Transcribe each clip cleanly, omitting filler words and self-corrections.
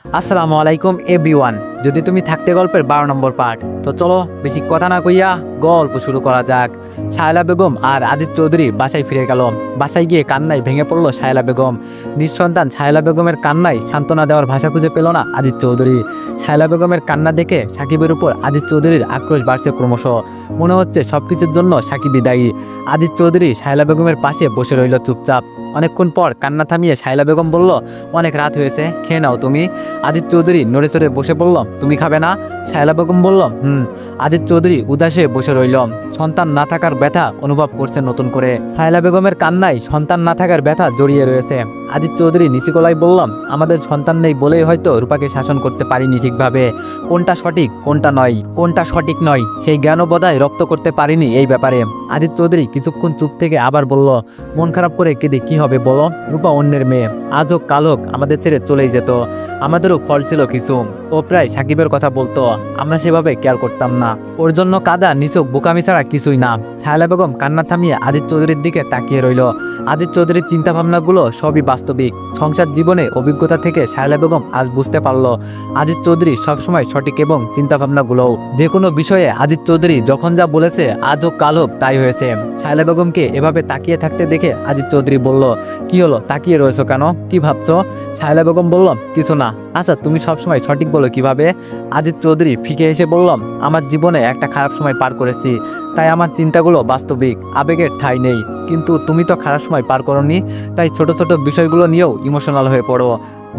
আসসালামু আলাইকুম এভরিওয়ান। যদি তুমি থাকতে গল্পের 12 নম্বর পার্ট, তো চলো বেশি কথা না কইয়া গল্প শুরু করা যাক। শায়লা বেগম আর আজিজ চৌধুরী বাসায় ফিরে গেল। বাসায় গিয়ে কান্নায় ভেঙে পড়লো শায়লা বেগম। নিঃসন্তান শায়লা বেগমের কান্নায় সান্ত্বনা দেওয়ার ভাষা খুঁজে পেল না আজিজ চৌধুরী। শায়লা বেগমের কান্না দেখে সাকিবের উপর আজিজ চৌধুরীর আক্রোশ বাড়ছে ক্রমশ। মনে হচ্ছে সবকিছুর জন্য সাকিবই দায়ী। আজিজ চৌধুরী শায়লা বেগমের পাশে বসে রইল চুপচাপ। অনেকক্ষণ পর কান্না থামিয়ে শায়লা বেগম বলল, অনেক রাত হয়েছে, খেয়ে নাও তুমি। আজিজ চৌধুরী নড়ে চড়ে বসে বলল, তুমি খাবে না? শায়লা বেগম বলল, আজিজ চৌধুরী উদাসে বসে রইল। সন্তান না থাকার ব্যথা অনুভব করছে নতুন করে। শায়লা বেগমের কান্নায় সন্তান না থাকার ব্যথা জড়িয়ে রয়েছে। আজিজ চৌধুরী নিচু গলায় বললাম, আমাদের সন্তান নেই বলেই হয়তো রূপাকে শাসন করতে পারিনি ঠিকভাবে। কোনটা সঠিক কোনটা নয়, কোনটা সঠিক নয় সেই জ্ঞানও বোধহয় রপ্ত করতে পারিনি এই ব্যাপারে। আজিজ চৌধুরী কিছুক্ষণ চুপ থেকে আবার বলল, মন খারাপ করে কেঁদে কি হবে বলো? রূপা অন্যের মেয়ে, আজ হোক কাল হোক আমাদের ছেড়ে চলেই যেত। আমাদেরও ফল ছিল কিছু। ও প্রায় সাকিবের কথা বলতো, আমরা সেভাবে কেয়ার করতাম না। ওর জন্য কাদা নিছক বোকামি ছাড়া কিছুই না। শায়লা বেগম কান্না থামিয়ে আজিজ চৌধুরীর দিকে তাকিয়ে রইল। আজিজ চৌধুরীর চিন্তা ভাবনাগুলো সবই বাস্তবিক। সংসার জীবনে অভিজ্ঞতা থেকে শায়লা বেগম আজ বুঝতে পারলো আজিজ চৌধুরী সবসময় সঠিক এবং চিন্তা ভাবনাগুলোও। যে কোনো বিষয়ে আজিজ চৌধুরী যখন যা বলেছে আজ হোক কাল হোক তাই হয়েছে। শায়লা বেগমকে এভাবে তাকিয়ে থাকতে দেখে আজিজ চৌধুরী বলল, কি হলো, তাকিয়ে রয়েছো কেন, কি ভাবছো? শায়লা বেগম বলল, কিছু না। আচ্ছা তুমি সবসময় সঠিক বলো কিভাবে? আজিজ চৌধুরী ফিকে এসে বললাম, আমার জীবনে একটা খারাপ সময় পার করেছি, তাই আমার চিন্তাগুলো বাস্তবিক, আবেগের ঠাঁই নেই। কিন্তু তুমি তো খারাপ সময় পার করোনি, তাই ছোট ছোট বিষয়গুলো নিয়েও ইমোশনাল হয়ে পড়ো।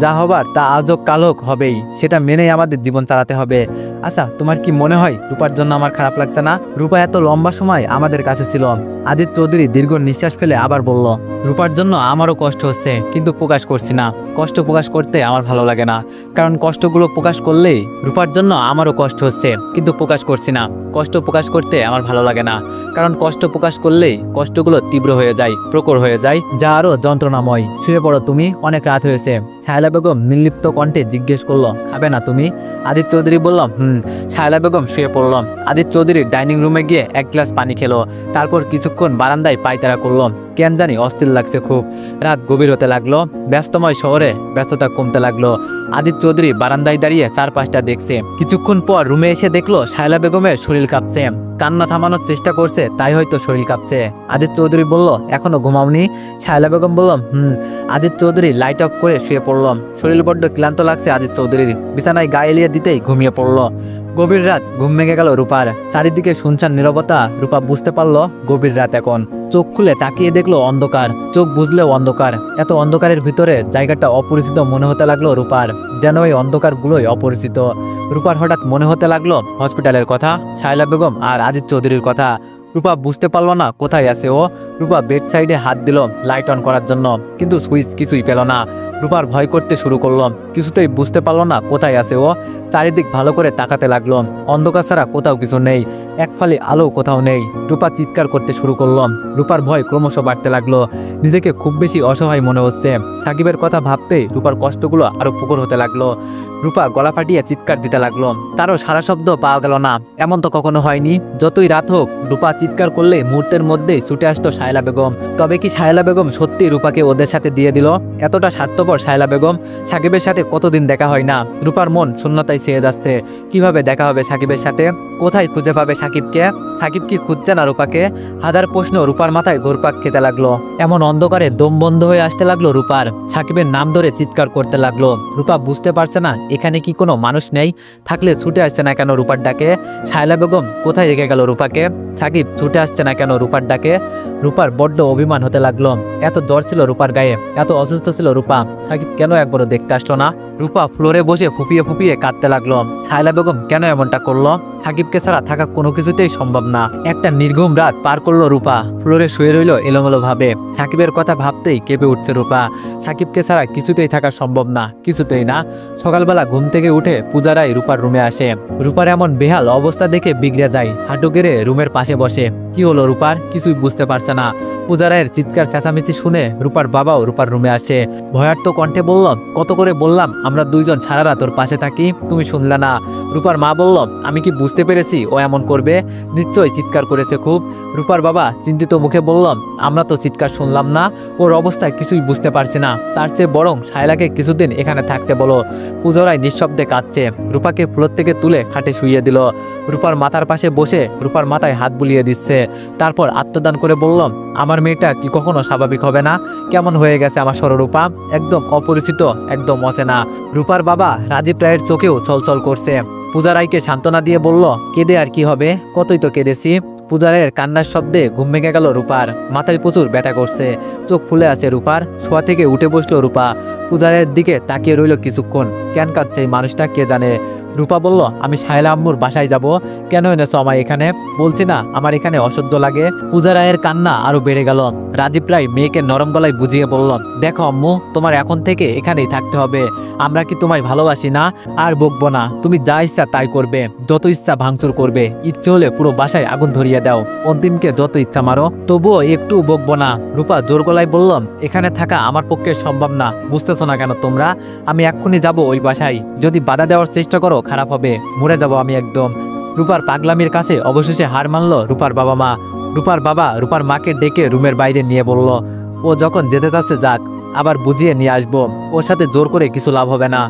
যা হবার তা আজ হোক কাল হোক হবেই, সেটা মেনেই আমাদের জীবন চালাতে হবে। আচ্ছা তোমার কি মনে হয় রূপার জন্য আমার খারাপ লাগছে না? রূপা এত লম্বা সময় আমাদের কাছে ছিল। আজিজ চৌধুরী দীর্ঘ নিঃশ্বাস ফেলে আবার বলল, রূপার জন্য আমারও কষ্ট হচ্ছে, কিন্তু প্রকাশ করছি না। কষ্ট প্রকাশ করতে আমার ভালো লাগে না, কারণ কষ্টগুলো প্রকাশ করলেই রূপার জন্য আমারও কষ্ট হচ্ছে, কিন্তু প্রকাশ করছি না। কষ্ট প্রকাশ করতে আমার ভালো লাগে না, কারণ কষ্ট প্রকাশ করলেই কষ্টগুলো তীব্র হয়ে যায়, প্রখর হয়ে যায়, যা আরও যন্ত্রণাময়। শুয়ে পড়ো তুমি, অনেক রাত হয়েছে। শায়লা বেগম নির্লিপ্ত কণ্ঠে জিজ্ঞেস করলো, খাবে না তুমি? আজিজ চৌধুরী বললাম, শায়লা বেগম শুয়ে পড়লাম। আজিজ চৌধুরী ডাইনিং রুমে গিয়ে এক গ্লাস পানি খেলো। তারপর কিছুক্ষণ বারান্দায় পায়তারা করলো। কেন জানি অস্থির লাগছে খুব। রাত গভীর হতে লাগলো। ব্যস্তময় শহরে ব্যস্ততা কমতে লাগলো। আজিজ চৌধুরী বারান্দায় দাঁড়িয়ে চারপাশটা দেখছে। কিছুক্ষণ পর রুমে এসে দেখলো শায়লা বেগমের শরীর কাঁপছে। কান্না থামানোর চেষ্টা করছে, তাই হয়তো শরীর কাঁপছে। আজিজ চৌধুরী বলল, এখনো ঘুমাওনি? শায়লা বেগম বললাম, আজিজ চৌধুরী লাইট অফ করে শুয়ে পড়লাম। শরীর বড্ড ক্লান্ত লাগছে আজিজ চৌধুরীর। বিছানায় গায়ে এলিয়ে দিতেই ঘুমিয়ে পড়লো। গভীর রাত, ঘুম ভেঙে গেল রূপার। চারিদিকে শুনছান নীরবতা। রূপা বুঝতে পারলো গভীর রাত এখন। চোখ খুলে তাকিয়ে দেখলো অন্ধকার। চোখ বুঝলেও অন্ধকার। এত অন্ধকারের ভিতরে জায়গাটা অপরিচিত মনে হতে লাগলো রূপার, যেন ওই অন্ধকারগুলোই অপরিচিত। রূপার হঠাৎ মনে হতে লাগলো হসপিটালের কথা, শায়লা বেগম আর আজিজ চৌধুরীর কথা। রূপা বুঝতে পারলো না কোথায় আছে ও। রূপা বেড সাইডে হাত দিল লাইট অন করার জন্য, কিন্তু সুইচ কিছুই পেল না। রূপার ভয় করতে শুরু করলো। কিছুতেই বুঝতে পারলো না কোথায় আছে ও। চারিদিক ভালো করে তাকাতে লাগলো। অন্ধকার ছাড়া কোথাও কিছু নেই, এক ফালি আলো কোথাও নেই। রূপা চিৎকার করতে শুরু করলো। রূপার ভয় ক্রমশ বাড়তে লাগলো। নিজেকে খুব বেশি অসহায় মনে হচ্ছে। সাকিবের কথা ভাবতে রূপার কষ্টগুলো আরো প্রখর হতে লাগলো। রূপা গলা ফাটিয়ে চিৎকার দিতে লাগলো। তারও সারা শব্দ পাওয়া গেল না। এমন তো কখনো হয়নি। যতই রাত হোক রূপা চিৎকার করলে মুহূর্তের মধ্যেই ছুটে আসতো শায়লা বেগম। তবে কি শায়লা বেগম সত্যি রূপাকে ওদের সাথে দিয়ে দিল? এতটা স্বার্থপর শায়লা বেগম। সাকিবের সাথে কতদিন দেখা হয় না। রূপার মন শূন্যতায় ছেয়ে যাচ্ছে। কিভাবে দেখা হবে সাকিবের সাথে? কোথায় খুঁজে পাবে সাকিবকে? সাকিব কি খুঁজছে না রূপাকে? হাজার প্রশ্ন রূপার মাথায় ঘুরপাক খেতে লাগলো। এমন অন্ধকারে দম বন্ধ হয়ে আসতে লাগলো রূপার। সাকিবের নাম ধরে চিৎকার করতে লাগলো। রূপা বুঝতে পারছে না এখানে কি কোনো মানুষ নেই? থাকলে ছুটে আসছে না কেন রূপার ডাকে? শায়লা বেগম কোথায় রেখে গেল রূপাকে? সাকিব ছুটে আসছে না কেন রূপার ডাকে? রূপার বড্ড অভিমান হতে লাগলো। এত জ্বর ছিল রূপার গায়ে, এত অসুস্থ ছিল রূপা। সাকিব কেন একবারও দেখতে আসলো না? রূপা ফ্লোরে বসে ফুপিয়ে ফুপিয়ে কাঁদতে লাগলো। শায়লা বেগম কেন এমনটা করলো? সাকিবকে ছাড়া থাকা কোনো কিছুতেই সম্ভব না। একটা নির্ঘুম রাত পার করলো রূপা। ফ্লোরে শুয়ে রইল এলোমেলো ভাবে। সাকিবের কথা ভাবতেই কেঁপে উঠছে রূপা। সাকিবকে ছাড়া কিছুতেই থাকা সম্ভব না, কিছুতেই না। সকালবেলা ঘুম থেকে উঠে পূজারাই রূপার রুমে আসে। রূপার এমন বেহাল অবস্থা দেখে বিগড়ে যায়। হাঁটু গেড়ে রুমের পাশে বসে। কি হলো রূপার? কিছুই বুঝতে পারছে না। পূজারায়ের চিৎকার চেঁচামেচি শুনে রূপার বাবাও রূপার রুমে আসে। ভয়ার্ত কণ্ঠে বলল, কত করে বললাম আমরা দুইজন সারা রাত ওর পাশে থাকি, তুমি শুনলে না? রূপার মা বলল, আমি কি বুঝতে পেরেছি ও এমন করবে? নিশ্চয়ই চিৎকার করেছে খুব। রূপার বাবা চিন্তিত মুখে বলল, আমরা তো চিৎকার শুনলাম না, ওর অবস্থায় কিছুই বুঝতে পারছি না। তার চেয়ে বরং শায়লাকে কিছুদিন এখানে থাকতে বলো। পূজারা পুজারাই নিঃশব্দে কাঁদছে। রূপাকে ফ্লোর থেকে তুলে খাটে শুইয়ে দিল। রূপার মাথার পাশে বসে রূপার মাথায় হাত বুলিয়ে দিচ্ছে। তারপর আত্মদান করে বলল, আমার মেয়েটা কি কখনো স্বাভাবিক হবে না? কেমন হয়ে গেছে আমার সররূপা, একদম অপরিচিত, একদম অচেনা। রূপার বাবা রাজীব রায়ের চোখেও ছলছল করছে। পূজারাইকে সান্ত্বনা দিয়ে বলল, কেঁদে আর কি হবে, কতই তো কেঁদেছি। পূজারাইয়ের কান্নার শব্দে ঘুম ভেঙে গেল রূপার। মাথায় প্রচুর ব্যথা করছে, চোখ ফুলে আছে রূপার। শোয়া থেকে উঠে বসলো রূপা। পূজারাইয়ের দিকে তাকিয়ে রইল কিছুক্ষণ। কেন কাঁদছে এই মানুষটা কে জানে। রূপা বলল, আমি সাহেলা আম্মুর বাসায় যাব। কেন এনেছো আমায় এখানে? বলছি না আমার এখানে অসহ্য লাগে। পূজারাইয়ের কান্না আরো বেড়ে গেল। রাজীব রায় মেয়েকে নরম গলায় বুঝিয়ে বলল, দেখো আম্মু, তোমার এখন থেকে এখানেই থাকতে হবে। আমরা কি তোমায় ভালোবাসি না? আর বকবো না, তুমি যা ইচ্ছা তাই করবে, যত ইচ্ছা ভাঙচুর করবে, ইচ্ছে হলে পুরো বাসায় আগুন ধরিয়ে দাও, অন্তিমকে যত ইচ্ছা মারো, তবুও একটু বকবো না। রূপা জোর গলায় বলল, এখানে থাকা আমার পক্ষে সম্ভব না, বুঝতেছো না কেন তোমরা? আমি এক্ষুনি যাব ওই বাসায়। যদি বাধা দেওয়ার চেষ্টা করো খারাপ হবে, মরে যাব আমি একদম। রূপার পাগলামির কাছে অবশেষে হার মানল রূপার বাবা মা। রূপার বাবা রূপার মাকে ডেকে রুমের বাইরে নিয়ে বলল, ও যখন যেতে চাচ্ছে যাক, আবার বুঝিয়ে নিয়ে আসবো, ওর সাথে জোর করে কিছু লাভ হবে না।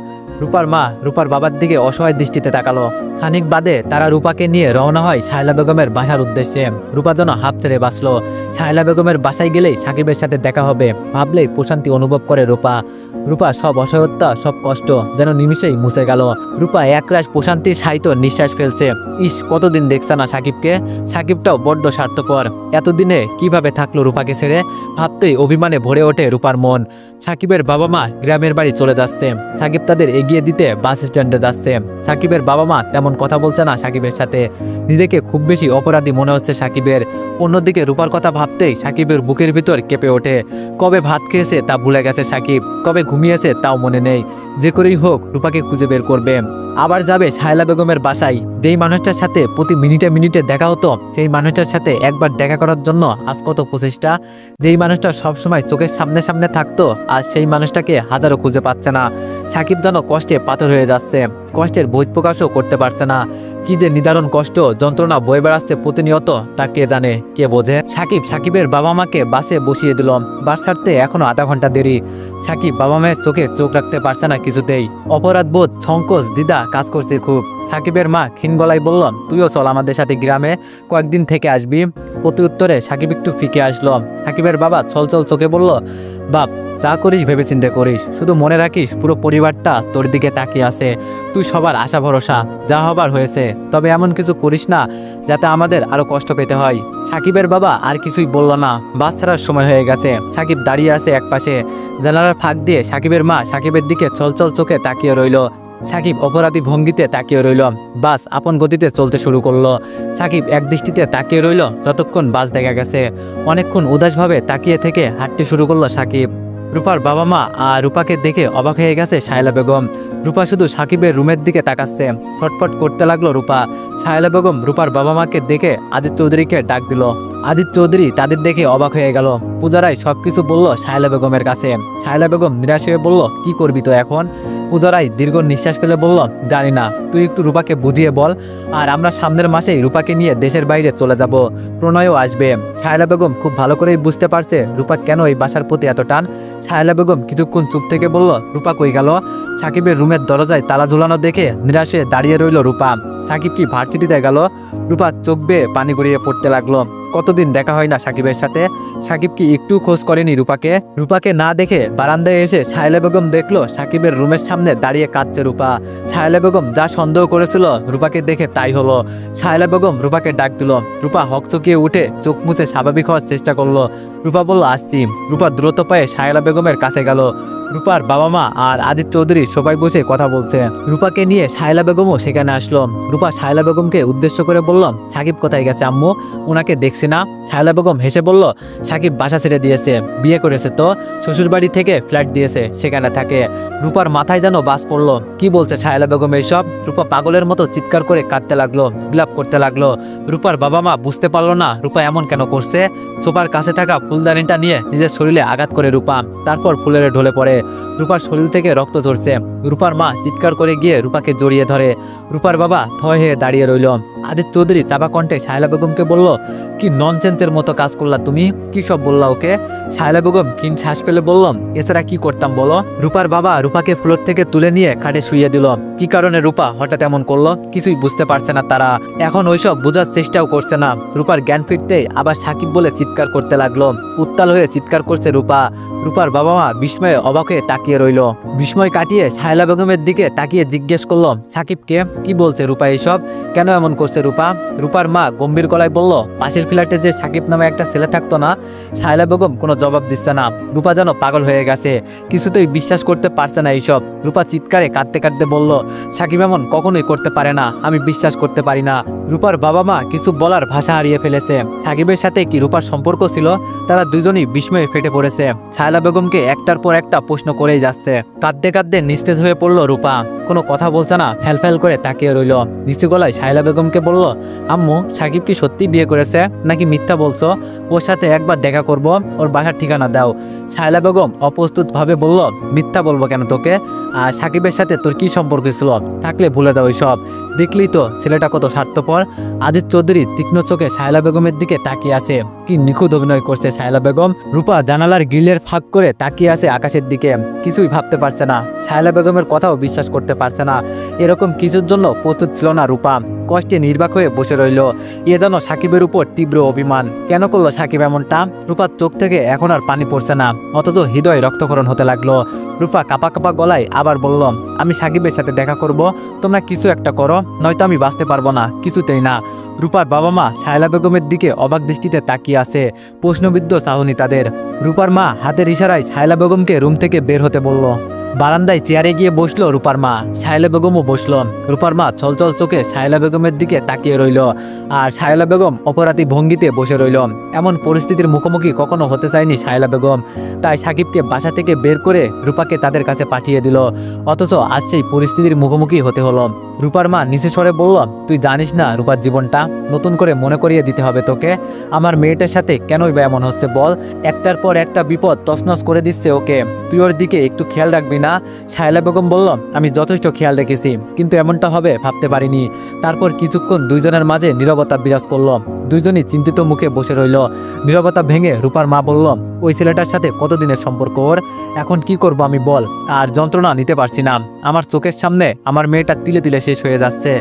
রূপার মা রূপার বাবার দিকে অসহায় দৃষ্টিতে তাকালো। খানিক বাদে তারা রূপাকে নিয়ে রওনা হয় সাহেলা বেগমের বাসার উদ্দেশ্যে। রূপা যেন হাঁপ ছেড়ে বাঁচলো। সাহেলা বেগমের বাসায় গেলেই সাকিবের সাথে দেখা হবে ভাবলেই প্রশান্তি অনুভব করে রূপা। রূপা সব অসহায়তা, সব কষ্ট যেন নিমিষেই মুছে গেল। রূপা একরাশ প্রশান্তির সাহিত্য নিঃশ্বাস ফেলছে। ইস, কতদিন দেখছে না সাকিবকে। সাকিবটাও বড্ড স্বার্থপর। এতদিনে কিভাবে থাকলো রূপাকে ছেড়ে, ভাবতেই অভিমানে ভরে ওঠে রূপার মন। সাকিবের বাবা মা গ্রামের বাড়ি চলে যাচ্ছে। সাকিব তাদের এগিয়ে দিতে বাস স্ট্যান্ডে যাচ্ছে। সাকিবের বাবা মা তেমন কথা বলছে না সাকিবের সাথে। নিজেকে খুব বেশি অপরাধী মনে হচ্ছে সাকিবের। অন্যদিকে রূপার কথা ভাবতেই সাকিবের বুকের ভিতর কেঁপে ওঠে। কবে ভাত খেয়েছে তা ভুলে গেছে সাকিব, কবে ঘুমিয়েছে তাও মনে নেই। যে করেই হোক রূপাকে খুঁজে বের করবে। আবার যাবে সাহেলা বেগমের বাসায়। যেই মানুষটার সাথে প্রতি মিনিটে মিনিটে দেখা হতো, সেই মানুষটার সাথে একবার দেখা করার জন্য আজ কত প্রচেষ্টা। যেই মানুষটা সবসময় চোখের সামনে সামনে থাকতো, আজ সেই মানুষটাকে হাজারও খুঁজে পাচ্ছে না। সাকিব যেন কষ্টে পাথর হয়ে যাচ্ছে, কষ্টের বহিঃপ্রকাশও করতে পারছে না। কি যে নিদারুণ কষ্ট, যন্ত্রণা বয়ে বেড়াচ্ছে প্রতিনিয়ত, তা কে জানে, কে বোঝে। সাকিবের বাবা মাকে বাসে বসিয়ে দিল। বাস ছাড়তে এখনো আধা ঘন্টা দেরি। সাকিব বাবা মায়ের চোখে চোখ রাখতে পারছে না কিছুতেই। অপরাধ বোধ, সংকোচ, দ্বিধা কাজ করছে খুব। সাকিবের মা ক্ষীণ গলায় বলল, তুইও চল আমাদের সাথে গ্রামে, কয়েকদিন থেকে আসবি। প্রতি উত্তরে সাকিব একটু ফিকে আসলো। সাকিবের বাবা ছলছল চোখে বলল, বাপ যা করিস ভেবেচিন্তে করিস, শুধু মনে রাখিস পুরো পরিবারটা তোর দিকে তাকিয়ে আছে। তুই সবার আশা ভরসা, যা হবার হয়েছে, তবে এমন কিছু করিস না যাতে আমাদের আরো কষ্ট পেতে হয়। সাকিবের বাবা আর কিছুই বলল না। বাস ছাড়ার সময় হয়ে গেছে। সাকিব দাঁড়িয়ে আছে একপাশে। জানালার ফাঁক দিয়ে সাকিবের মা সাকিবের দিকে ছলছল চোখে তাকিয়ে রইল। সাকিব অপরাধী ভঙ্গিতে তাকিয়ে রইল। বাস আপন গতিতে চলতে শুরু করলো। সাকিব এক দৃষ্টিতে তাকিয়ে রইল যতক্ষণ বাস দেখা গেছে। অনেকক্ষণ উদাসভাবে তাকিয়ে থেকে হাঁটতে শুরু করলো সাকিব। রূপার বাবা মা আর রূপাকে দেখে অবাক হয়ে গেছে সাহেলা বেগম। রূপা শুধু সাকিবের রুমের দিকে তাকাচ্ছে। ছটফট করতে লাগলো রূপা। সাহেলা বেগম রূপার বাবা মাকে দেখে আদিত্য চৌধুরীকে ডাক দিল। আদিত্য চৌধুরী তাদের দেখে অবাক হয়ে গেল। পূজারাই সবকিছু বলল সাহেলা বেগমের কাছে। সাহেলা বেগম নিরাশ হয়ে বলল, কি করবি তো এখন? পূজারাই দীর্ঘ নিঃশ্বাস ফেলে বলল, জানি না, তুই একটু রূপাকে বুঝিয়ে বল। আর আমরা সামনের মাসেই রূপাকে নিয়ে দেশের বাইরে চলে যাব। প্রণয়ও আসবে। সাহেলা বেগম খুব ভালো করেই বুঝতে পারছে রূপা কেন এই বাসার প্রতি এত টান। সাহেলা বেগম কিছুক্ষণ চুপ থেকে বলল, রূপা কই গেল? সাকিবের রুমের দরজায় তালা ঝুলানো দেখে নিরাশে দাঁড়িয়ে রইল রূপা। সাকিব কি ভার্সিটিতে গেল? রূপা চোখ বেয়ে পানি গড়িয়ে পড়তে লাগলো। কতদিন দেখা হয় না সাকিবের সাথে। সাকিব কি একটু খোঁজ করেনি রূপাকে? রূপাকে না দেখে বারান্দায় এসে সাহেলা বেগম দেখলো সাকিবের রুমের সামনে দাঁড়িয়ে কাঁদছে রূপা। সাহেলা বেগম যা সন্দেহ করেছিল রূপাকে দেখে তাই হলো। সাহেলা বেগম রূপাকে ডাক দিল। রূপা হকচকিয়ে উঠে চোখ মুছে স্বাভাবিক হওয়ার চেষ্টা করলো। রূপা বলল, আসছি। রূপা দ্রুত পায়ে সাহেলা বেগমের কাছে গেল। রূপার বাবা মা আর আদিত্য চৌধুরী সবাই বসে কথা বলছে। রূপাকে নিয়ে সাহেলা বেগমও সেখানে আসলো। রূপা সাহেলা বেগমকে উদ্দেশ্য করে বলল, সাকিব কোথায় গেছে আম্মু? ওনাকে দেখছি না। সাহেলা বেগম হেসে বলল, সাকিব বাসা ছেড়ে দিয়েছে, বিয়ে করেছে তো, শ্বশুরবাড়ি থেকে ফ্ল্যাট দিয়েছে, সেখানে থাকে। রূপার মাথায় যেন বাস পড়লো। কি বলছে সাহেলা বেগম এইসব? রূপা পাগলের মতো চিৎকার করে কাঁদতে লাগলো, বিলাপ করতে লাগলো। রূপার বাবা মা বুঝতে পারলো না রূপা এমন কেন করছে। সোফার কাছে থাকা ফুলদানিটা নিয়ে নিজের শরীরে আঘাত করে রূপা, তারপর ফুলের ঢলে পড়ে। রূপার শরীর থেকে রক্ত ঝরছে। রূপার মা চিৎকার করে গিয়ে রূপাকে জড়িয়ে ধরে। রূপার বাবা থয় হয়ে দাঁড়িয়ে রইল। আদিত্য চৌধুরী চাপা কণ্ঠে সাহেলা বেগমকে বলল, কি ননসেন্সের মতো কাজ করলা তুমি? কি সব বললা ওকে? শায়লা বেগম ক্ষীণ শ্বাস ফেলে বললাম, এছাড়া কি করতাম বলো? রূপার বাবা রূপাকে ফ্লোর থেকে তুলে নিয়ে খাটে শুইয়ে দিল। কি কারণে রূপা হঠাৎ এমন করলো কিছুই বুঝতে পারছে না তারা। এখন ওইসব বোঝার চেষ্টাও করছে না। রূপার জ্ঞান ফিরতে আবার সাকিব বলে চিৎকার করতে লাগলো। উত্তাল হয়ে চিৎকার করছে রূপা। রূপার বাবা মা বিস্ময়ে অবাক হয়ে তাকিয়ে রইল। বিস্ময় কাটিয়ে শায়লা বেগমের দিকে তাকিয়ে জিজ্ঞেস করলো, সাকিবকে কি বলছে রূপা এসব? কেন এমন করছে রূপা? রূপার মা গম্ভীর গলায় বলল, পাশের ফ্ল্যাটে যে সাকিব নামে একটা ছেলে থাকতো না? শায়লা বেগম কোনো জবাব দিচ্ছে না। রূপা যেন পাগল হয়ে গেছে, কিছুতেই বিশ্বাস করতে পারছে না এইসব। রূপা চিৎকারে কাঁদতে কাঁদতে বলল, সাকিব এমন কখনোই করতে পারে না, আমি বিশ্বাস করতে পারি না। রূপার বাবা মা কিছু বলার ভাষা হারিয়ে ফেলেছে। সাকিবের সাথে কি রূপার সম্পর্ক ছিল? তারা দুজনই বিস্ময়ে ফেটে পড়েছে। শায়লা বেগমকে একটার পর একটা প্রশ্ন করেই যাচ্ছে। কাঁদতে কাঁদতে নিস্তেজ হয়ে পড়লো রূপা, কোনো কথা বলছে না, ফ্যাল করে তাকিয়ে রইল। নিচু গলায় শায়লা বেগমকে বলল, আম্মু সাকিব কি সত্যি বিয়ে করেছে নাকি মিথ্যা বলছো? ওর সাথে একবার দেখা করব, ওর বাসার ঠিকানা দাও। শায়লা বেগম অপ্রস্তুতভাবে বলল, মিথ্যা বলবো কেন তোকে? আর সাকিবের সাথে তোর কি সম্পর্ক ছিল? থাকলে ভুলে যাও সব। দেখলি তো ছেলেটা কত স্বার্থপর। আজিজ চৌধুরী তীক্ষ্ণ চোখে শায়লা বেগমের দিকে তাকিয়ে আছে। কি নিখুঁত অভিনয় করছে শায়লা বেগম। রূপা জানালার গ্রিলের ফাঁক করে তাকিয়ে আছে আকাশের দিকে, কিছুই ভাবতে পারছে না। শায়লা বেগমের কথাও বিশ্বাস করতে পারছে না। এরকম কিছুর জন্য প্রস্তুত ছিল না রূপা। কষ্টে নির্বাক হয়ে বসে রইল। এ যেন সাকিবের উপর তীব্র অভিমান। কেন করলো সাকিব এমনটা? রূপার চোখ থেকে এখন আর পানি পড়ছে না, অথচ হৃদয় রক্তক্ষরণ হতে লাগলো। রূপা কাপা কাপা গলায় আবার বলল, আমি সাকিবের সাথে দেখা করব, তোমরা কিছু একটা করো, নয়তো আমি বাঁচতে পারবো না, কিছুতেই না। রূপার বাবা মা শায়লা বেগমের দিকে অবাক দৃষ্টিতে তাকিয়ে আছে, প্রশ্নবিদ্ধ চাহনি তাদের। রূপার মা হাতের ইশারায় শায়লা বেগমকে রুম থেকে বের হতে বলল। বারান্দায় চেয়ারে গিয়ে বসলো রূপার মা। শায়লা বেগমও বসলো। রূপার মা ছলছল চোখে শায়লা বেগমের দিকে তাকিয়ে রইল, আর শায়লা বেগম অপরাধী ভঙ্গিতে বসে রইল। এমন পরিস্থিতির মুখোমুখি কখনো হতে চায়নি শায়লা বেগম। তাই সাকিবকে বাসা থেকে বের করে রূপাকে তাদের কাছে পাঠিয়ে দিল। অথচ আজ সেই পরিস্থিতির মুখোমুখি হতে হলো। রূপার মা নিচে স্বরে বলল, তুই জানিস না রূপার জীবনটা? নতুন করে মনে করিয়ে দিতে হবে তোকে। আমার মেয়েটার সাথে কেনই বা এমন হচ্ছে বল? একটার পর একটা বিপদ তছনছ করে দিচ্ছে ওকে। তুই ওর দিকে একটু খেয়াল রাখবি না? শায়লা বেগম বলল, আমি যথেষ্ট খেয়াল রেখেছি, কিন্তু এমনটা হবে ভাবতে পারিনি। তারপর কিছুক্ষণ দুইজনের মাঝে নীরবতা বিরাজ করলো। দুইজনই চিন্তিত মুখে বসে রইল। নীরবতা ভেঙে রূপার মা বলল, ওই ছেলেটার সাথে কতদিনের সম্পর্ক ওর? এখন কি করব আমি বল? আর যন্ত্রণা নিতে পারছি না। আমার চোখের সামনে আমার মেয়েটা তিলে তিলে শেষ হয়ে যাচ্ছে।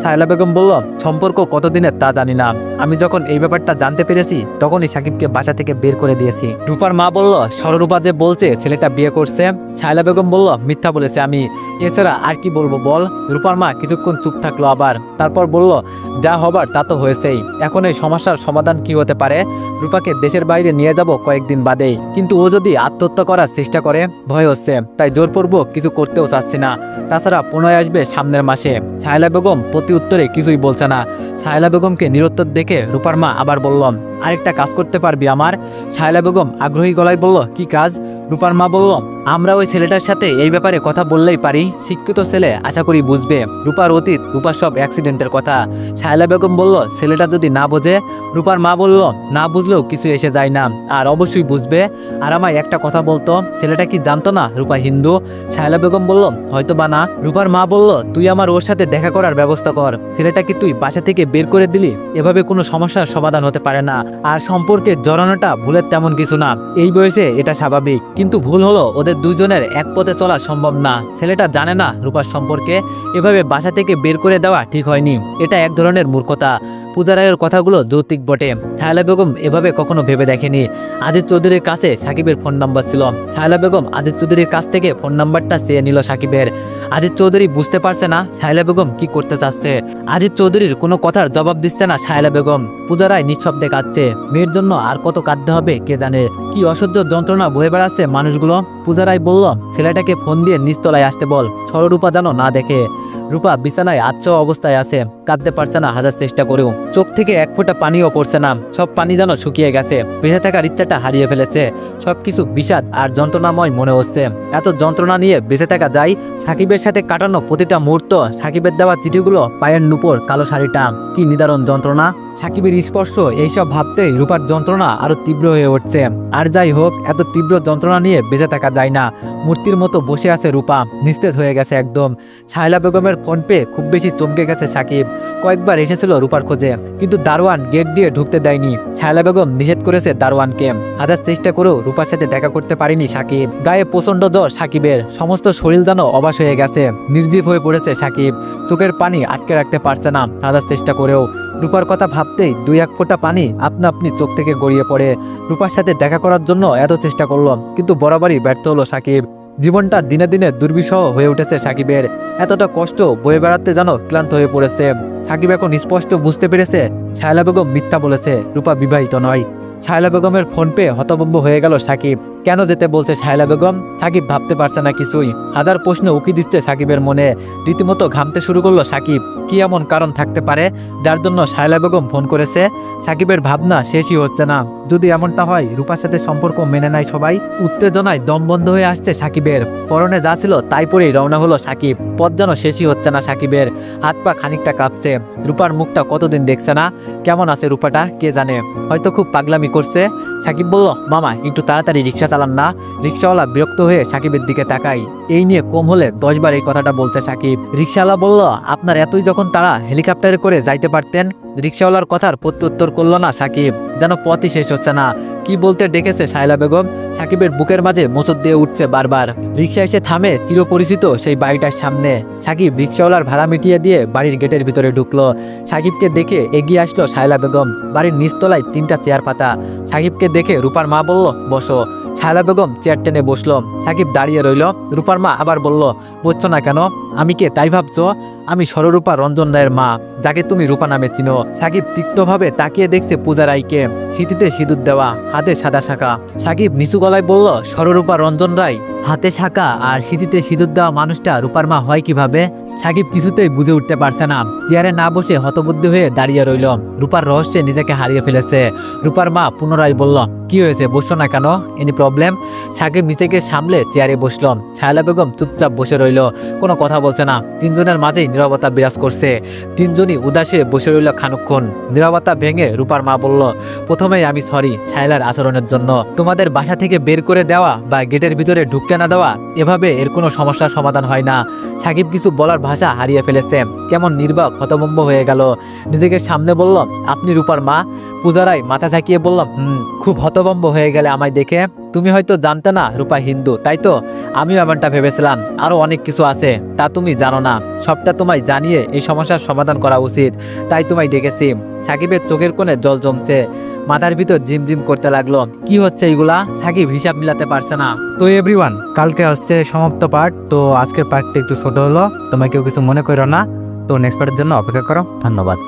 শায়লা বেগম বলল, সম্পর্ক কতদিনের তা জানি না, আমি যখন এই ব্যাপারটা জানতে পেরেছি তখনই সাকিবকে বাসা থেকে বের করে দিয়েছি। রূপার মা বলল, সররূপা যে বলছে ছেলেটা বিয়ে করছে। শায়লা বেগম বলল, মিথ্যা বলেছে আমি, এছাড়া আর কি বলবো বল? রূপার মা কিছুক্ষণ চুপ থাকলো, আবার তারপর বলল, যা হবার তা তো হয়েছেই, এখন এই সমস্যার সমাধান কি হতে পারে? রূপাকে দেশের বাইরে নিয়ে যাব কয়েকদিন বাদেই, কিন্তু ও যদি আত্মহত্যা করার চেষ্টা করে ভয় হচ্ছে, তাই জোরপূর্বক কিছু করতেও চাচ্ছি না। তাছাড়া প্রণয় আসবে সামনের মাসে। শায়লা বেগম প্রতি উত্তরে কিছুই বলছে না। শায়লা বেগমকে নিরুত্তর দেখে রূপার মা আবার বলল, আরেকটা কাজ করতে পারবি আমার? শায়লা বেগম আগ্রহী গলায় বলল, কি কাজ? রূপার মা বলল, আমরা ওই ছেলেটার সাথে এই ব্যাপারে কথা বললেই পারি, শিক্ষিত ছেলে, আশা করি বুঝবে। রূপার অতীত, রূপার সব অ্যাক্সিডেন্টের কথা। শায়লা বেগম বলল, ছেলেটা যদি না বোঝে? রূপার মা বলল, না বুঝলেও কিছু এসে যায় না, আর অবশ্যই বুঝবে। আর আমায় একটা কথা বলতো, ছেলেটা কি জানতো না রূপা হিন্দু? শায়লা বেগম বলল, হয়তো বা না। রূপার মা বলল, তুই আমার ওর সাথে দেখা করার ব্যবস্থা কর। ছেলেটাকে তুই বাসা থেকে বের করে দিলি, এভাবে কোনো সমস্যার সমাধান হতে পারে না। আর সম্পর্কে জড়ানোটা ভুলের তেমন কিছু না, এই বয়সে এটা স্বাভাবিক। কিন্তু ভুল হলো ওদের দুজনের এক পথে চলা সম্ভব না। ছেলেটা জানে না রূপার সম্পর্কে, এভাবে বাসা থেকে বের করে দেওয়া ঠিক হয়নি। এটা এক ধরনের মূর্খতা। পূজা রায়ের কথাগুলো যৌক্তিক বটে, শায়লা বেগম এভাবে কখনো ভেবে দেখেনি। আজিজ চৌধুরীর কাছে সাকিবের ফোন নাম্বার ছিল। শায়লা বেগম আজিজ চৌধুরীর কাছ থেকে ফোন নাম্বারটা চেয়ে নিল সাকিবের। আজিজ চৌধুরী বুঝতে পারছে না শায়লা বেগম কি করতে চাচ্ছে। আজিজ চৌধুরীর কোনো কথার জবাব দিচ্ছে না শায়লা বেগম। পূজা রায় নিঃশব্দে কাঁদছে। মেয়ের জন্য আর কত কাঁদতে হবে কে জানে। কি অসহ্য যন্ত্রণা বয়ে বেড়াচ্ছে মানুষগুলো। পূজা রায় বলল, ছেলেটাকে ফোন দিয়ে নিচতলায় আসতে বল, সররূপা যেন না দেখে। রূপা বিছানায় আচ্ছা অবস্থায় আছে, কাঁদতে পারছে না হাজার চেষ্টা করেও। চোখ থেকে এক ফোঁটা পানিও পড়ছে না, সব পানি যেন শুকিয়ে গেছে। বেঁচে থাকার ইচ্ছাটা হারিয়ে ফেলেছে। সবকিছু বিষাদ আর যন্ত্রণাময় মনে হচ্ছে। এত যন্ত্রণা নিয়ে বেঁচে থাকা যায়? সাকিবের সাথে কাটানো প্রতিটা মুহূর্ত, সাকিবের দেওয়া চিঠিগুলো, পায়ের নুপুর, কালো শাড়িটা, কি নিদারুণ যন্ত্রণা। সাকিবের স্পর্শ এইসব ভাবতেই রূপার যন্ত্রণা আরো তীব্র হয়ে উঠছে। আর যাই হোক, এত তীব্র যন্ত্রণা নিয়ে বেঁচে থাকা যায় না। মূর্তির মতো বসে আছে রূপা, নিস্তেজ হয়ে গেছে একদম। শায়লা বেগমের ফোন পেয়ে খুব বেশি চমকে গেছে সাকিব। কয়েকবার এসেছিল রূপার খোঁজে, কিন্তু দারোয়ান গেট দিয়ে ঢুকতে দেয়নি। শায়লা বেগম নিষেধ করেছে দারোয়ানকে। হাজার চেষ্টা করেও রূপার সাথে দেখা করতে পারেনি সাকিব। গায়ে প্রচন্ড জ্বর সাকিবের, সমস্ত শরীর যেন অবাস হয়ে গেছে। নির্জীব হয়ে পড়েছে সাকিব, চোখের পানি আটকে রাখতে পারছে না হাজার চেষ্টা করেও। রূপার কথা ভাবতেই দুই এক ফোঁটা পানি আপনা আপনি চোখ থেকে গড়িয়ে পড়ে। রূপার সাথে দেখা করার জন্য এত চেষ্টা করলো, কিন্তু বরাবরই ব্যর্থ হলো সাকিব। জীবনটা দিনে দিনে দুর্বিষহ হয়ে উঠেছে সাকিবের। এতটা কষ্ট বয়ে বেড়াতে যেন ক্লান্ত হয়ে পড়েছে সাকিব। এখন স্পষ্ট বুঝতে পেরেছে শায়লা বেগম মিথ্যা বলেছে, রূপা বিবাহিত নয়। শায়লা বেগমের ফোন পেয়ে হতভম্ব হয়ে গেল সাকিব। কেন যেতে বলছে শায়লা বেগম? সাকিব ভাবতে পারছে না কিছুই। হাজার প্রশ্ন উকি দিচ্ছে সাকিবের মনে। রীতিমতো ঘামতে শুরু করলো সাকিব। কি এমন কারণ থাকতে পারে যার জন্য শায়লা বেগম ফোন করেছে? সাকিবের ভাবনা শেষই হচ্ছে না। যদি এমনটা হয় রূপার সাথে সম্পর্ক মেনে নেয় সবাই। উত্তেজনায় দম বন্ধ হয়ে আসছে সাকিবের। পরনে যা ছিল তাই পরেই রওনা হলো সাকিব। পথ যেন শেষই হচ্ছে না সাকিবের। হাত পা খানিকটা কাঁপছে। রূপার মুখটা কতদিন দেখছে না। কেমন আছে রূপাটা কে জানে, হয়তো খুব পাগলামি করছে। সাকিব বলল, মামা একটু তাড়াতাড়ি রিক্সা চালান না। রিক্সাওয়ালা বিরক্ত হয়ে সাকিবের দিকে তাকাই। এই নিয়ে কম হলে 10 বার এই কথাটা বলছে সাকিব। রিক্সাওয়ালা বলল, আপনার এতই যখন তারা হেলিকপ্টারে করে যাইতে পারতেন। রিক্সাওয়ালার কথার প্রত্যুত্তর করলো না সাকিব, যেন পথই শেষ হচ্ছে না। কি বলতে ডেকেছে শায়লা বেগম? সাকিবের বুকের মাঝে মোচড় দিয়ে উঠছে বারবার। রিক্সা এসে থামে চিরপরিচিত সেই বাড়িটার সামনে। সাকিব রিক্সাওয়ালার ভাড়া মিটিয়ে দিয়ে বাড়ির গেটের ভিতরে ঢুকলো। সাকিবকে দেখে এগিয়ে আসলো শায়লা বেগম। বাড়ির নিচতলায় 3টা চেয়ার পাতা। সাকিবকে দেখে রূপার মা বলল, বসো। শায়লা বেগম চেয়ার টেনে বসলো। সাকিব দাঁড়িয়ে রইল। রূপার মা আবার বলল, বসছো না কেন? আমি কে তাই ভাবছো? আমি সররূপা রঞ্জন রায়ের মা, যাকে তুমি রূপা নামে চিনো। সাকিব তীক্ষ্ণভাবে তাকিয়ে দেখছে পূজা রায়কে, শীতিতে সিঁদুর দেওয়া, হাতে সাদা শাঁখা। সাকিব নিচু গলায় বলল, সররূপা রঞ্জন রায়? হাতে শাঁখা আর শীতিতে সিঁদুর দেওয়া মানুষটা রূপার মা হয় কিভাবে? সাকিব কিছুতেই বুঝে উঠতে পারছে না। চেয়ারে না বসে হতবুদ্ধি হয়ে দাঁড়িয়ে রইল। রূপার রহস্যে নিজেকে হারিয়ে ফেলেছে। রূপার মা পুনরায় বলল, কি হয়েছে, বসছো না কেন? Any problem? সাকিব নিজেকে সামলে চেয়ারে বসল। শায়লা বেগম চুপচাপ বসে রইল, কোনো কথা বলছে না। তিনজনের মাঝেই নীরবতা বিরাজ করছে। তিনজনই উদাস হয়ে বসে রইল খানিকক্ষণ। নীরবতা ভেঙে রূপার মা বলল, প্রথমেই আমি সরি শায়লার আচরণের জন্য। তোমাদের বাসা থেকে বের করে দেওয়া বা গেটের ভিতরে ঢুকতে না দেওয়া, এভাবে এর কোনো সমস্যার সমাধান হয় না। সাকিব কিছু বলার ভাষা হারিয়ে ফেলেছে। কেমন নির্বাক হতভম্ব হয়ে গেল। নিজেকে সামনে বলল, আপনি রূপার মা? পূজারাই মাথা ঝাঁকিয়ে বলল, খুব হতভম্ব হয়ে গেলে আমায় দেখে। তুমি হয়তো জানতে না রূপা হিন্দু, তাই তো? আমিও এমনটা ভেবেছিলাম। আরো অনেক কিছু আছে, তা তুমি জানো না। সবটা তোমায় জানিয়ে এই সমস্যার সমাধান করা উচিত, তাই তোমায় ডেকেছি। সাকিবের চোখের কোণে জল জমছে, মাথার ভিতর জিমজিম করতে লাগলো। কি হচ্ছে এইগুলা? সাকিব হিসাব মিলাতে পারছে না। তো এভরিওয়ান, কালকে হচ্ছে সমাপ্ত পার্ট। তো আজকের পার্টটা একটু ছোট হলো, তোমায় কেউ কিছু মনে করো না। তো নেক্সট পার্টের জন্য অপেক্ষা করো। ধন্যবাদ।